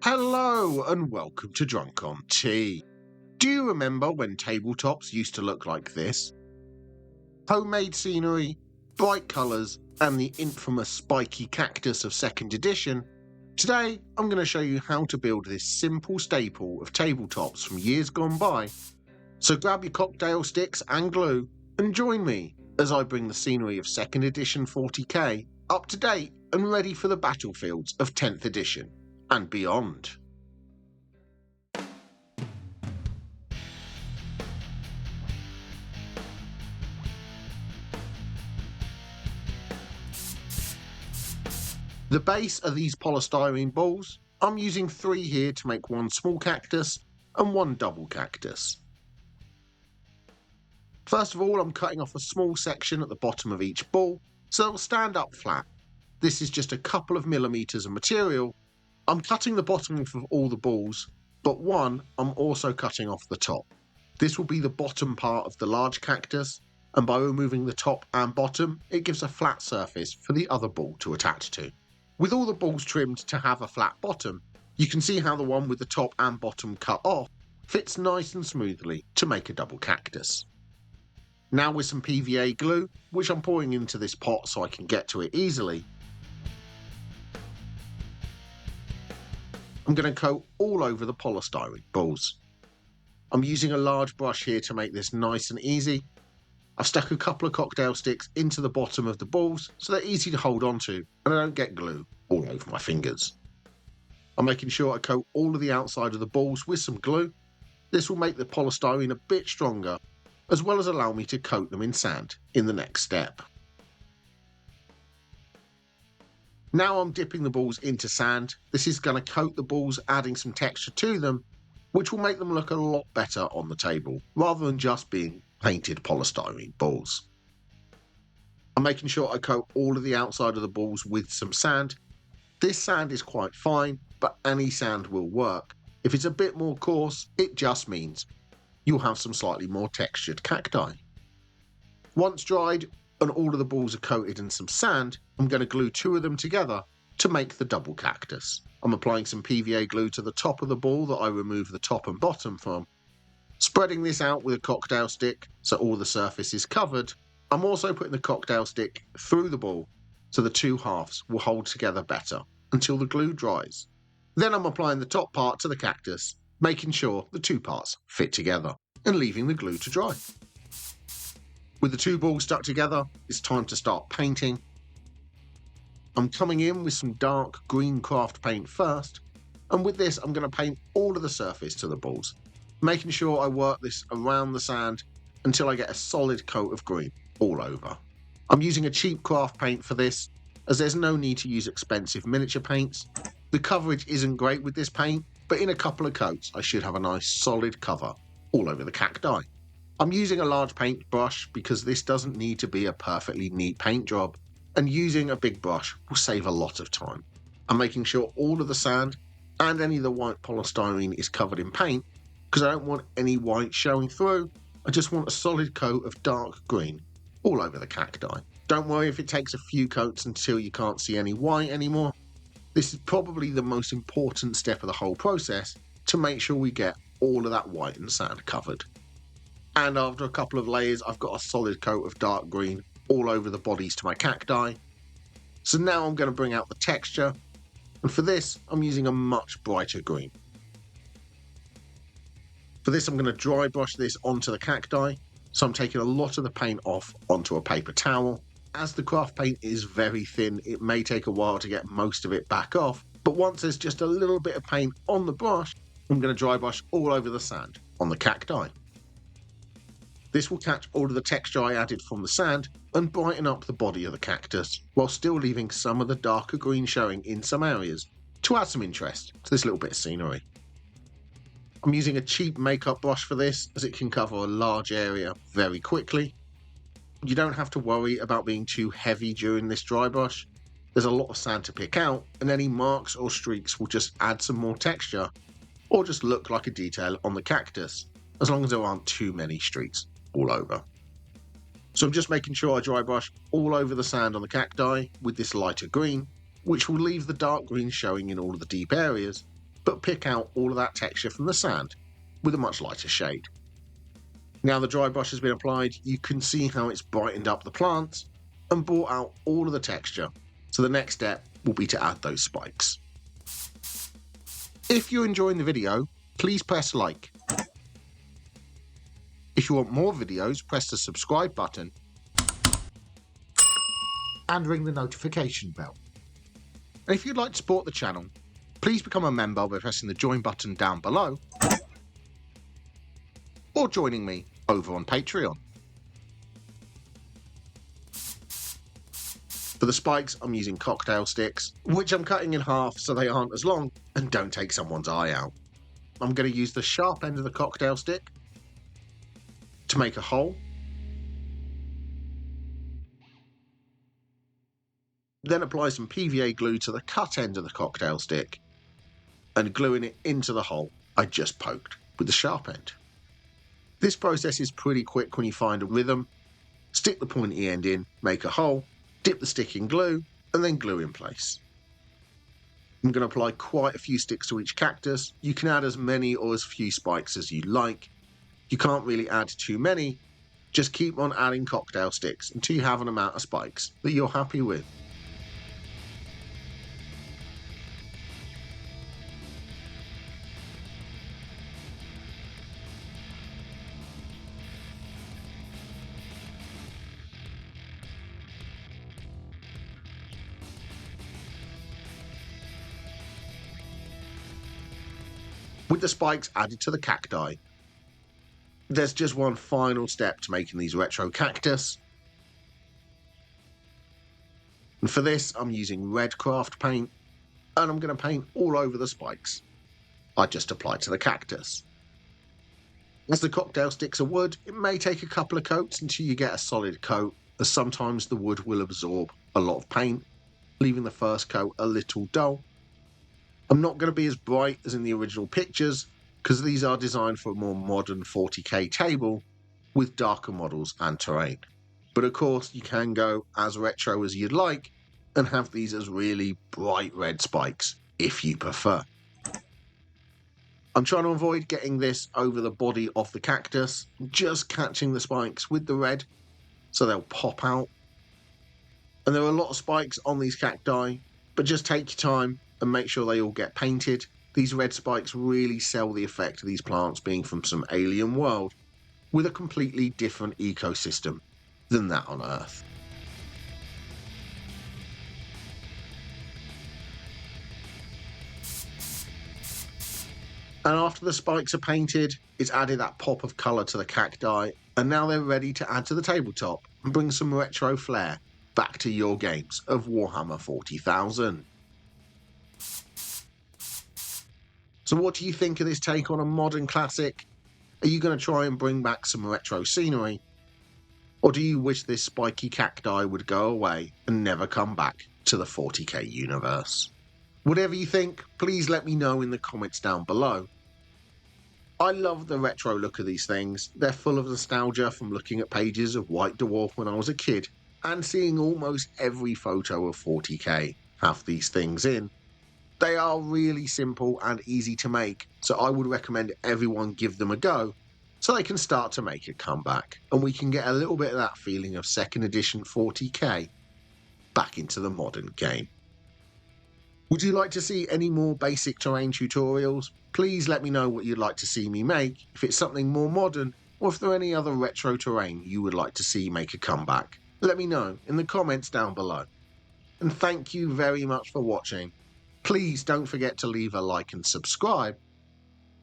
Hello and welcome to Drunk on Tea. Do you remember when tabletops used to look like this? Homemade scenery, bright colours and the infamous spiky cactus of 2nd edition. Today I'm going to show you how to build this simple staple of tabletops from years gone by. So grab your cocktail sticks and glue and join me as I bring the scenery of 2nd edition 40k up to date and ready for the battlefields of 10th edition and beyond. The base are these polystyrene balls. I'm using 3 here to make 1 small cactus and 1 double cactus. First of all, I'm cutting off a small section at the bottom of each ball so they'll stand up flat. This is just a couple of millimeters of material. I'm cutting the bottom off of all the balls, but one I'm also cutting off the top. This will be the bottom part of the large cactus, and by removing the top and bottom, it gives a flat surface for the other ball to attach to. With all the balls trimmed to have a flat bottom, you can see how the one with the top and bottom cut off fits nice and smoothly to make a double cactus. Now with some PVA glue, which I'm pouring into this pot so I can get to it easily, I'm going to coat all over the polystyrene balls. I'm using a large brush here to make this nice and easy. I've stuck a couple of cocktail sticks into the bottom of the balls so they're easy to hold onto and I don't get glue all over my fingers. I'm making sure I coat all of the outside of the balls with some glue. This will make the polystyrene a bit stronger, as well as allow me to coat them in sand in the next step. Now I'm dipping the balls into sand. This is going to coat the balls, adding some texture to them, which will make them look a lot better on the table, rather than just being painted polystyrene balls. I'm making sure I coat all of the outside of the balls with some sand. This sand is quite fine, but any sand will work. If it's a bit more coarse, it just means you'll have some slightly more textured cacti. Once dried and all of the balls are coated in some sand, I'm going to glue 2 of them together to make the double cactus. I'm applying some PVA glue to the top of the ball that I removed the top and bottom from, spreading this out with a cocktail stick so all the surface is covered. I'm also putting the cocktail stick through the ball so the 2 halves will hold together better until the glue dries. Then I'm applying the top part to the cactus, making sure the 2 parts fit together and leaving the glue to dry. With the 2 balls stuck together, it's time to start painting. I'm coming in with some dark green craft paint first, and with this I'm going to paint all of the surface to the balls, making sure I work this around the sand until I get a solid coat of green all over. I'm using a cheap craft paint for this, as there's no need to use expensive miniature paints. The coverage isn't great with this paint, but in a couple of coats I should have a nice solid cover all over the cacti. I'm using a large paint brush because this doesn't need to be a perfectly neat paint job, and using a big brush will save a lot of time. I'm making sure all of the sand and any of the white polystyrene is covered in paint because I don't want any white showing through. I just want a solid coat of dark green all over the cacti. Don't worry if it takes a few coats until you can't see any white anymore. This is probably the most important step of the whole process to make sure we get all of that white and sand covered. And after a couple of layers, I've got a solid coat of dark green all over the bodies to my cacti. So now I'm going to bring out the texture, and for this I'm using a much brighter green. For this I'm going to dry brush this onto the cacti, so I'm taking a lot of the paint off onto a paper towel. As the craft paint is very thin, it may take a while to get most of it back off, but once there's just a little bit of paint on the brush, I'm going to dry brush all over the sand on the cacti. This will catch all of the texture I added from the sand and brighten up the body of the cactus, while still leaving some of the darker green showing in some areas to add some interest to this little bit of scenery. I'm using a cheap makeup brush for this, as it can cover a large area very quickly. You don't have to worry about being too heavy during this dry brush. There's a lot of sand to pick out, and any marks or streaks will just add some more texture or just look like a detail on the cactus, as long as there aren't too many streaks all over. So I'm just making sure I dry brush all over the sand on the cacti with this lighter green, which will leave the dark green showing in all of the deep areas, but pick out all of that texture from the sand with a much lighter shade. Now the dry brush has been applied, you can see how it's brightened up the plants and brought out all of the texture. So the next step will be to add those spikes. If you're enjoying the video, please press like. If you want more videos, press the subscribe button and ring the notification bell. And if you'd like to support the channel, please become a member by pressing the join button down below or joining me over on Patreon. For the spikes, I'm using cocktail sticks, which I'm cutting in half so they aren't as long and don't take someone's eye out. I'm going to use the sharp end of the cocktail stick to make a hole. Then apply some PVA glue to the cut end of the cocktail stick and gluing it into the hole I just poked with the sharp end. This process is pretty quick when you find a rhythm. Stick the pointy end in, make a hole, dip the stick in glue, and then glue in place. I'm going to apply quite a few sticks to each cactus. You can add as many or as few spikes as you like. You can't really add too many. Just keep on adding cocktail sticks until you have an amount of spikes that you're happy with. With the spikes added to the cacti, there's just one final step to making these retro cactus. And for this, I'm using red craft paint, and I'm going to paint all over the spikes I just applied to the cactus. As the cocktail sticks are wood, it may take a couple of coats until you get a solid coat, as sometimes the wood will absorb a lot of paint, leaving the first coat a little dull. I'm not going to be as bright as in the original pictures because these are designed for a more modern 40k table with darker models and terrain. But of course you can go as retro as you'd like and have these as really bright red spikes if you prefer. I'm trying to avoid getting this over the body of the cactus, just catching the spikes with the red so they'll pop out. And there are a lot of spikes on these cacti, but just take your time and make sure they all get painted. These red spikes really sell the effect of these plants being from some alien world with a completely different ecosystem than that on Earth. And after the spikes are painted, it's added that pop of colour to the cacti, and now they're ready to add to the tabletop and bring some retro flair back to your games of Warhammer 40,000. So what do you think of this take on a modern classic? Are you going to try and bring back some retro scenery? Or do you wish this spiky cacti would go away and never come back to the 40k universe? Whatever you think, please let me know in the comments down below. I love the retro look of these things. They're full of nostalgia from looking at pages of White Dwarf when I was a kid and seeing almost every photo of 40k have these things in. They are really simple and easy to make, so I would recommend everyone give them a go so they can start to make a comeback and we can get a little bit of that feeling of 2nd edition 40k back into the modern game. Would you like to see any more basic terrain tutorials? Please let me know what you'd like to see me make, if it's something more modern or if there are any other retro terrain you would like to see make a comeback. Let me know in the comments down below. And thank you very much for watching. Please don't forget to leave a like and subscribe,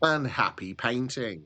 and happy painting!